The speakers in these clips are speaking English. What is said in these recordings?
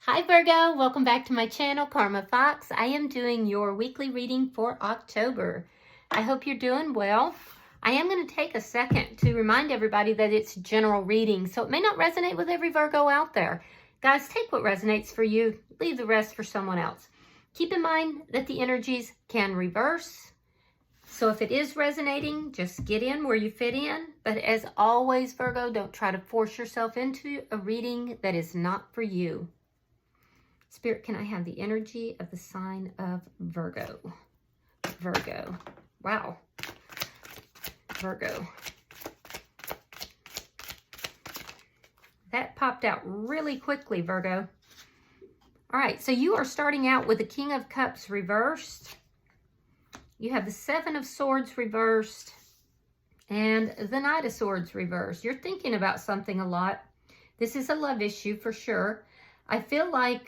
Hi Virgo, welcome back to my channel, Karma Fox. I am doing your weekly reading for October. I hope you're doing well. I am going to take a second to remind everybody that it's general reading, so it may not resonate with every Virgo out there. Guys, take what resonates for you, leave the rest for someone else. Keep in mind that the energies can reverse. So if it is resonating, just get in where you fit in. But as always, Virgo, don't try to force yourself into a reading that is not for you. Spirit, can I have the energy of the sign of Virgo? Virgo. Wow. Virgo. That popped out really quickly, Virgo. All right, so you are starting out with the King of Cups reversed. You have the Seven of Swords reversed and the Knight of Swords reversed. You're thinking about something a lot. This is a love issue for sure. I feel like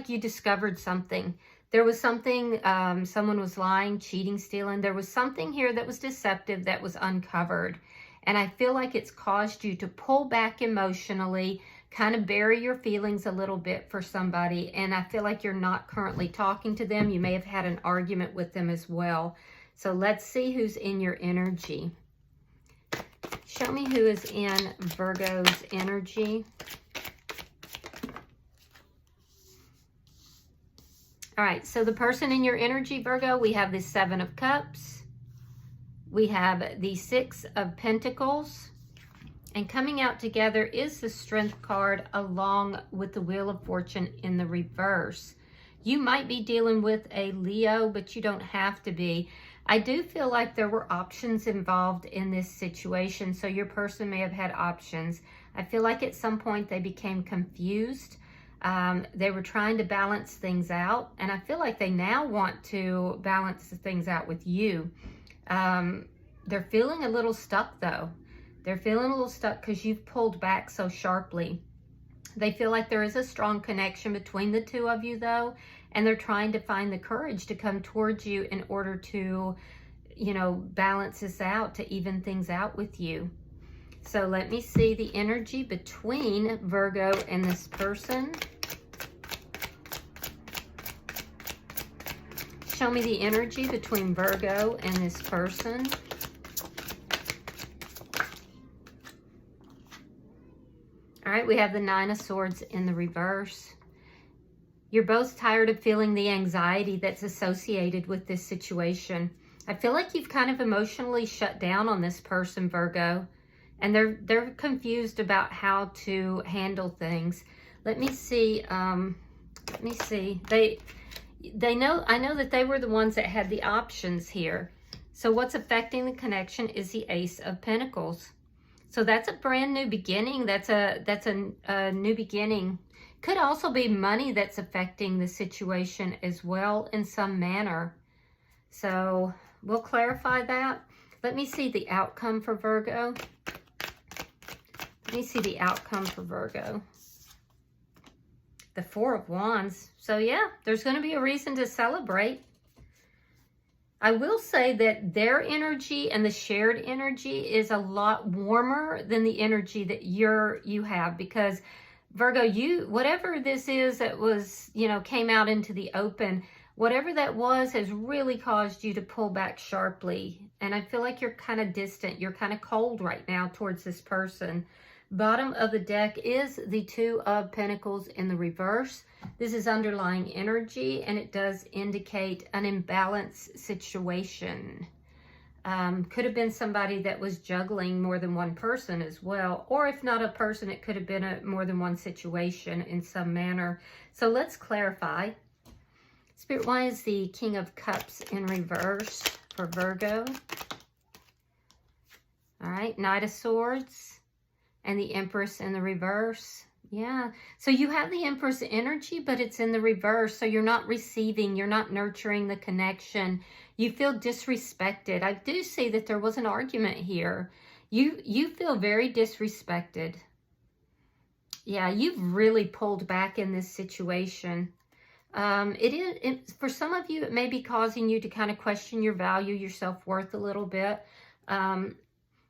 you discovered something. There was something, someone was lying, cheating, stealing. There was something here that was deceptive that was uncovered. And I feel like it's caused you to pull back emotionally, kind of bury your feelings a little bit for somebody. And I feel like you're not currently talking to them. You may have had an argument with them as well. So let's see who's in your energy. Show me who is in Virgo's energy. All right, so the person in your energy, Virgo, we have the Seven of Cups. We have the Six of Pentacles. And coming out together is the Strength card along with the Wheel of Fortune in the reverse. You might be dealing with a Leo, but you don't have to be. I do feel like there were options involved in this situation, so your person may have had options. I feel like at some point they became confused. They were trying to balance things out, and I feel like they now want to balance things out with you. They're feeling a little stuck though. They're feeling a little stuck because you've pulled back so sharply. They feel like there is a strong connection between the two of you though, and they're trying to find the courage to come towards you in order to, you know, balance this out, to even things out with you. So let me see the energy between Virgo and this person. Show me the energy between Virgo and this person. All right, we have the Nine of Swords in the reverse. You're both tired of feeling the anxiety that's associated with this situation. I feel like you've kind of emotionally shut down on this person, Virgo. And they're confused about how to handle things. Let me see. Let me see. They know. I know that they were the ones that had the options here. So what's affecting the connection is the Ace of Pentacles. So that's a brand new beginning. That's a new beginning. Could also be money that's affecting the situation as well in some manner. So we'll clarify that. Let me see the outcome for Virgo. Let me see the outcome for Virgo. The Four of Wands. So yeah, there's going to be a reason to celebrate. I will say that their energy and the shared energy is a lot warmer than the energy that you have, because Virgo, whatever this is that was, you know, came out into the open, whatever that was has really caused you to pull back sharply. And I feel like you're kind of distant. You're kind of cold right now towards this person. Bottom of the deck is the Two of Pentacles in the reverse. This is underlying energy, and it does indicate an imbalanced situation. Could have been somebody that was juggling more than one person as well. Or if not a person, it could have been more than one situation in some manner. So let's clarify. Spirit, why is the King of Cups in reverse for Virgo? All right, Knight of Swords. And the Empress in the reverse. Yeah. So you have the Empress energy, but it's in the reverse. So you're not receiving. You're not nurturing the connection. You feel disrespected. I do see that there was an argument here. You feel very disrespected. Yeah, you've really pulled back in this situation. For some of you, it may be causing you to kind of question your value, your self-worth a little bit.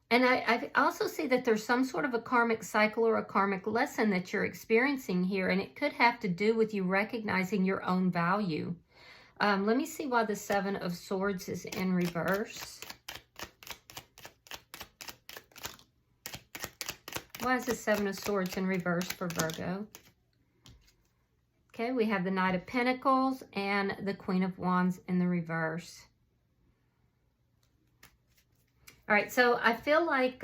And I also see that there's some sort of a karmic cycle or a karmic lesson that you're experiencing here, and it could have to do with you recognizing your own value. Let me see why the Seven of Swords is in reverse. Why is the Seven of Swords in reverse for Virgo? Okay, we have the Knight of Pentacles and the Queen of Wands in the reverse. All right, so I feel like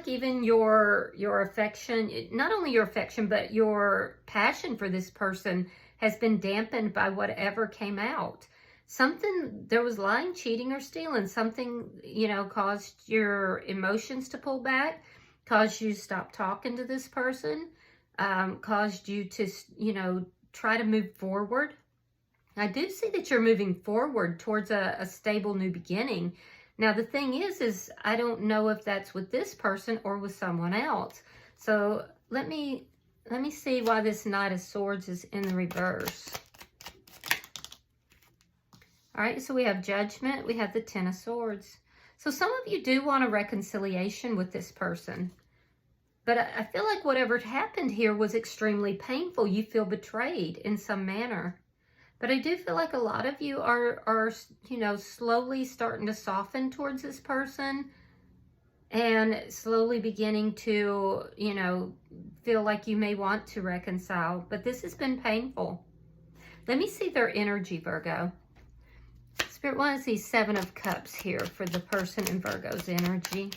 even your affection, not only your affection, but your passion for this person has been dampened by whatever came out. Something, there was lying, cheating, or stealing. Something, you know, caused your emotions to pull back, caused you to stop talking to this person, caused you to, you know, try to move forward. I do see that you're moving forward towards a stable new beginning. Now, the thing is I don't know if that's with this person or with someone else. So let me see why this Knight of Swords is in the reverse. All right, so we have Judgment. We have the Ten of Swords. So some of you do want a reconciliation with this person. But I feel like whatever happened here was extremely painful. You feel betrayed in some manner. But I do feel like a lot of you are, you know, slowly starting to soften towards this person and slowly beginning to, you know, feel like you may want to reconcile. But this has been painful. Let me see their energy, Virgo. Spirit wants these Seven of Cups here for the person in Virgo's energy.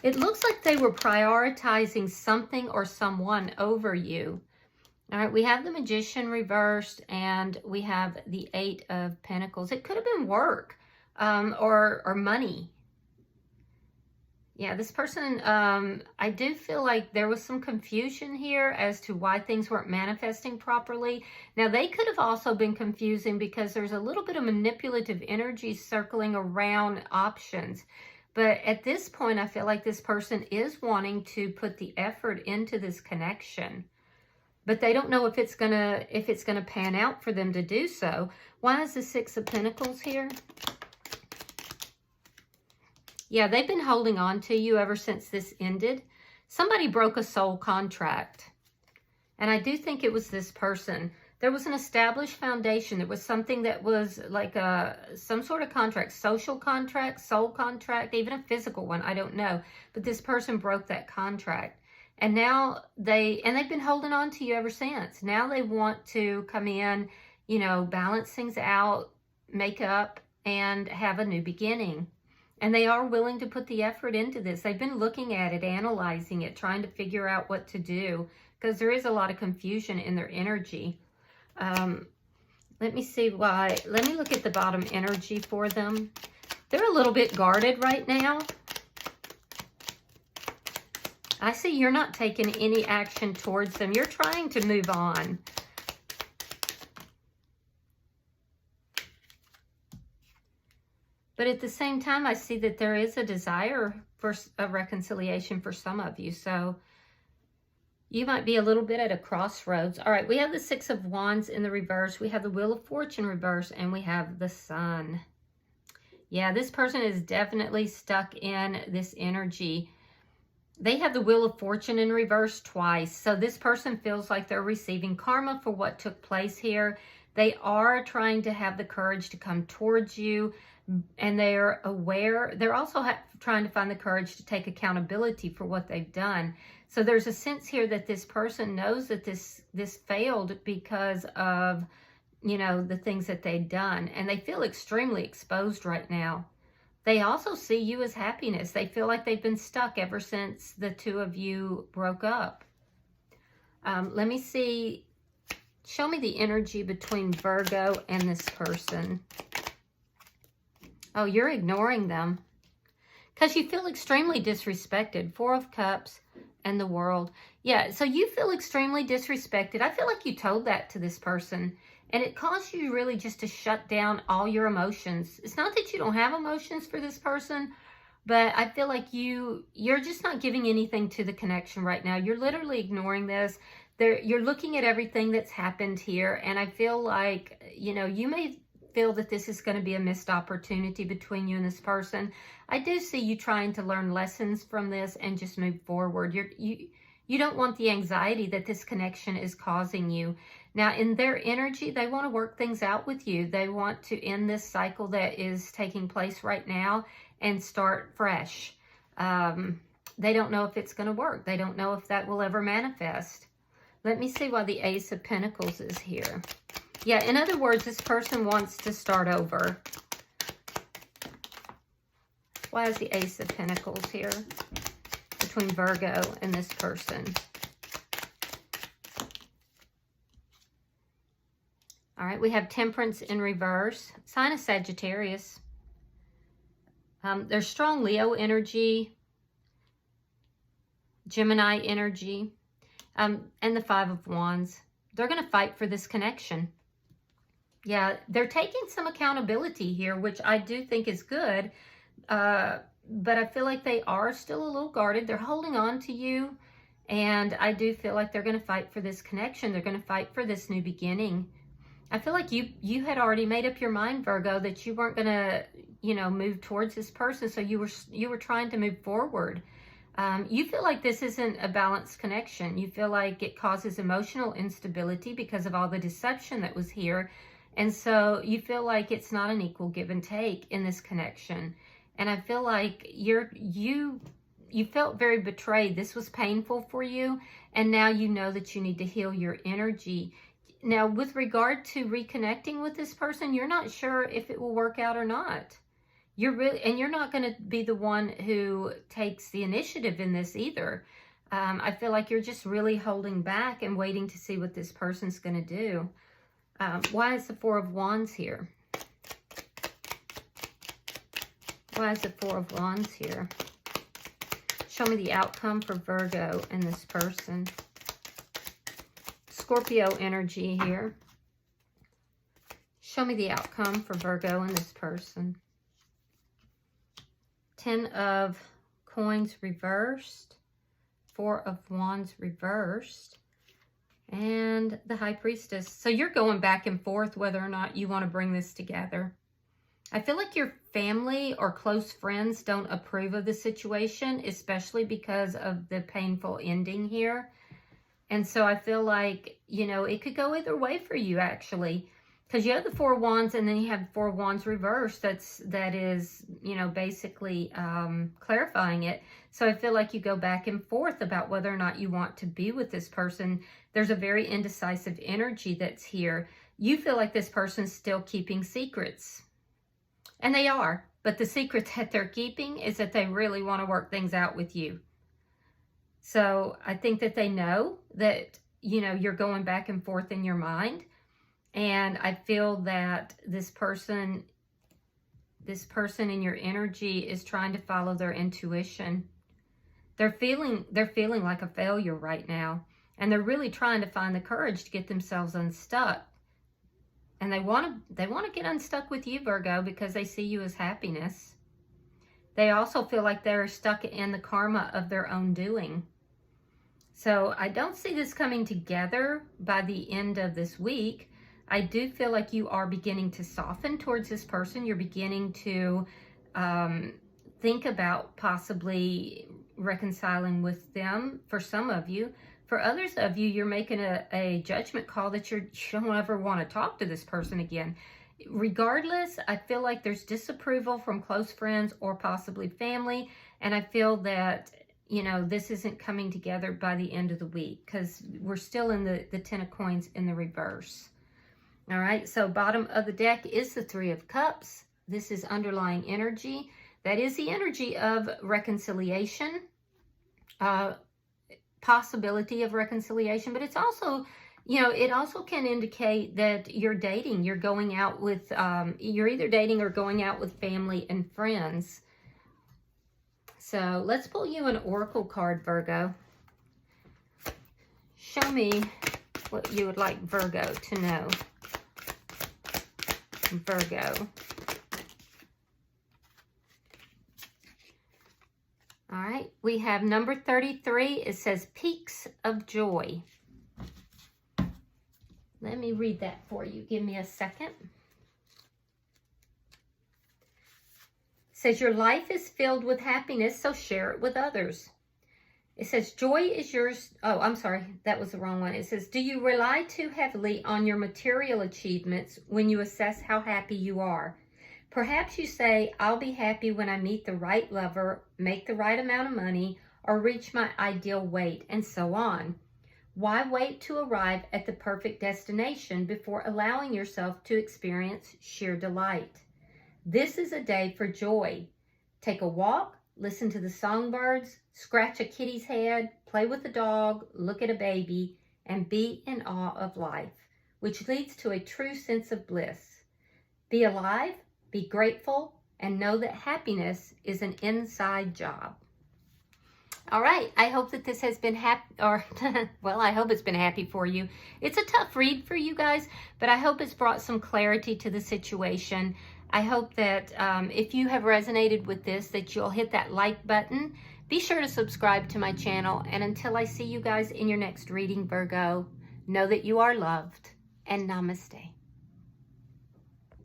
It looks like they were prioritizing something or someone over you. All right, we have the Magician reversed, and we have the Eight of Pentacles. It could have been work or money. Yeah, this person, I do feel like there was some confusion here as to why things weren't manifesting properly. Now, they could have also been confusing because there's a little bit of manipulative energy circling around options. But at this point, I feel like this person is wanting to put the effort into this connection. But they don't know if it's gonna pan out for them to do so. Why is the Six of Pentacles here? Yeah, they've been holding on to you ever since this ended. Somebody broke a soul contract. And I do think it was this person. There was an established foundation. There was something that was like some sort of contract, social contract, soul contract, even a physical one. I don't know. But this person broke that contract. And now they've been holding on to you ever since. Now they want to come in, you know, balance things out, make up, and have a new beginning. And they are willing to put the effort into this. They've been looking at it, analyzing it, trying to figure out what to do, because there is a lot of confusion in their energy. Let me see why. Let me look at the bottom energy for them. They're a little bit guarded right now. I see you're not taking any action towards them. You're trying to move on. But at the same time, I see that there is a desire for a reconciliation for some of you. So you might be a little bit at a crossroads. All right, we have the Six of Wands in the reverse. We have the Wheel of Fortune reverse, and we have the Sun. Yeah, this person is definitely stuck in this energy. They have the Wheel of Fortune in reverse twice. So this person feels like they're receiving karma for what took place here. They are trying to have the courage to come towards you, and they're aware. They're also trying to find the courage to take accountability for what they've done. So there's a sense here that this person knows that this failed because of, you know, the things that they've done. And they feel extremely exposed right now. They also see you as happiness. They feel like they've been stuck ever since the two of you broke up. Let me see. Show me the energy between Virgo and this person. Oh, you're ignoring them because you feel extremely disrespected. Four of Cups and the World. Yeah, so you feel extremely disrespected. I feel like you told that to this person. And it caused you really just to shut down all your emotions. It's not that you don't have emotions for this person, but I feel like you're just not giving anything to the connection right now. You're literally ignoring this. You're looking at everything that's happened here. And I feel like, you know, you may feel that this is going to be a missed opportunity between you and this person. I do see you trying to learn lessons from this and just move forward. You don't want the anxiety that this connection is causing you. Now, in their energy, they want to work things out with you. They want to end this cycle that is taking place right now and start fresh. They don't know if it's going to work. They don't know if that will ever manifest. Let me see why the Ace of Pentacles is here. Yeah, in other words, this person wants to start over. Why is the Ace of Pentacles here between Virgo and this person? All right, we have Temperance in reverse. Sign of Sagittarius. There's strong Leo energy, Gemini energy, and the Five of Wands. They're going to fight for this connection. Yeah, they're taking some accountability here, which I do think is good. But I feel like they are still a little guarded. They're holding on to you. And I do feel like they're going to fight for this connection. They're going to fight for this new beginning. I feel like you had already made up your mind, Virgo, that you weren't going to, move towards this person. So you were trying to move forward. You feel like this isn't a balanced connection. You feel like it causes emotional instability because of all the deception that was here. And so you feel like it's not an equal give and take in this connection. And I feel like you felt very betrayed. This was painful for you. And now you know that you need to heal your energy. Now, with regard to reconnecting with this person, you're not sure if it will work out or not. You're not going to be the one who takes the initiative in this either. I feel like you're just really holding back and waiting to see what this person's going to do. Why is the Four of Wands here? Why is the Four of Wands here? Show me the outcome for Virgo and this person. Scorpio energy here. Show me the outcome for Virgo and this person. Ten of Coins reversed. Four of Wands reversed. And the High Priestess. So you're going back and forth whether or not you want to bring this together. I feel like your family or close friends don't approve of the situation, especially because of the painful ending here. And so I feel like, it could go either way for you, actually. Because you have the Four of Wands and then you have the Four of Wands reversed. That is, basically clarifying it. So I feel like you go back and forth about whether or not you want to be with this person. There's a very indecisive energy that's here. You feel like this person's still keeping secrets. And they are. But the secret that they're keeping is that they really want to work things out with you. So I think that they know that, you're going back and forth in your mind. And I feel that this person in your energy is trying to follow their intuition. They're feeling like a failure right now. And they're really trying to find the courage to get themselves unstuck. And they want to get unstuck with you, Virgo, because they see you as happiness. They also feel like they're stuck in the karma of their own doing. So I don't see this coming together by the end of this week. I do feel like you are beginning to soften towards this person. You're beginning to think about possibly reconciling with them for some of you. For others of you, you're making a judgment call that you don't ever want to talk to this person again. Regardless, I feel like there's disapproval from close friends or possibly family. And I feel that, this isn't coming together by the end of the week because we're still in the Ten of Coins in the reverse. All right, so bottom of the deck is the Three of Cups. This is underlying energy. That is the energy of reconciliation, possibility of reconciliation, but it's also, it also can indicate that you're dating, you're going out with, you're either dating or going out with family and friends. So let's pull you an oracle card, Virgo. Show me what you would like Virgo to know. Virgo. All right, we have number 33. It says Peaks of Joy. Let me read that for you. Give me a second. says your life is filled with happiness, so share it with others. It says joy is yours. Oh, I'm sorry. That was the wrong one. It says, do you rely too heavily on your material achievements when you assess how happy you are? Perhaps you say, I'll be happy when I meet the right lover, make the right amount of money, or reach my ideal weight, and so on. Why wait to arrive at the perfect destination before allowing yourself to experience sheer delight? This is a day for joy. Take a walk, listen to the songbirds, scratch a kitty's head, play with a dog, look at a baby, and be in awe of life, which leads to a true sense of bliss. Be alive, be grateful, and know that happiness is an inside job. All right, I hope that this has been happy, or, well, I hope it's been happy for you. It's a tough read for you guys, but I hope it's brought some clarity to the situation. I hope that if you have resonated with this, that you'll hit that like button. Be sure to subscribe to my channel, and until I see you guys in your next reading, Virgo, know that you are loved, and namaste.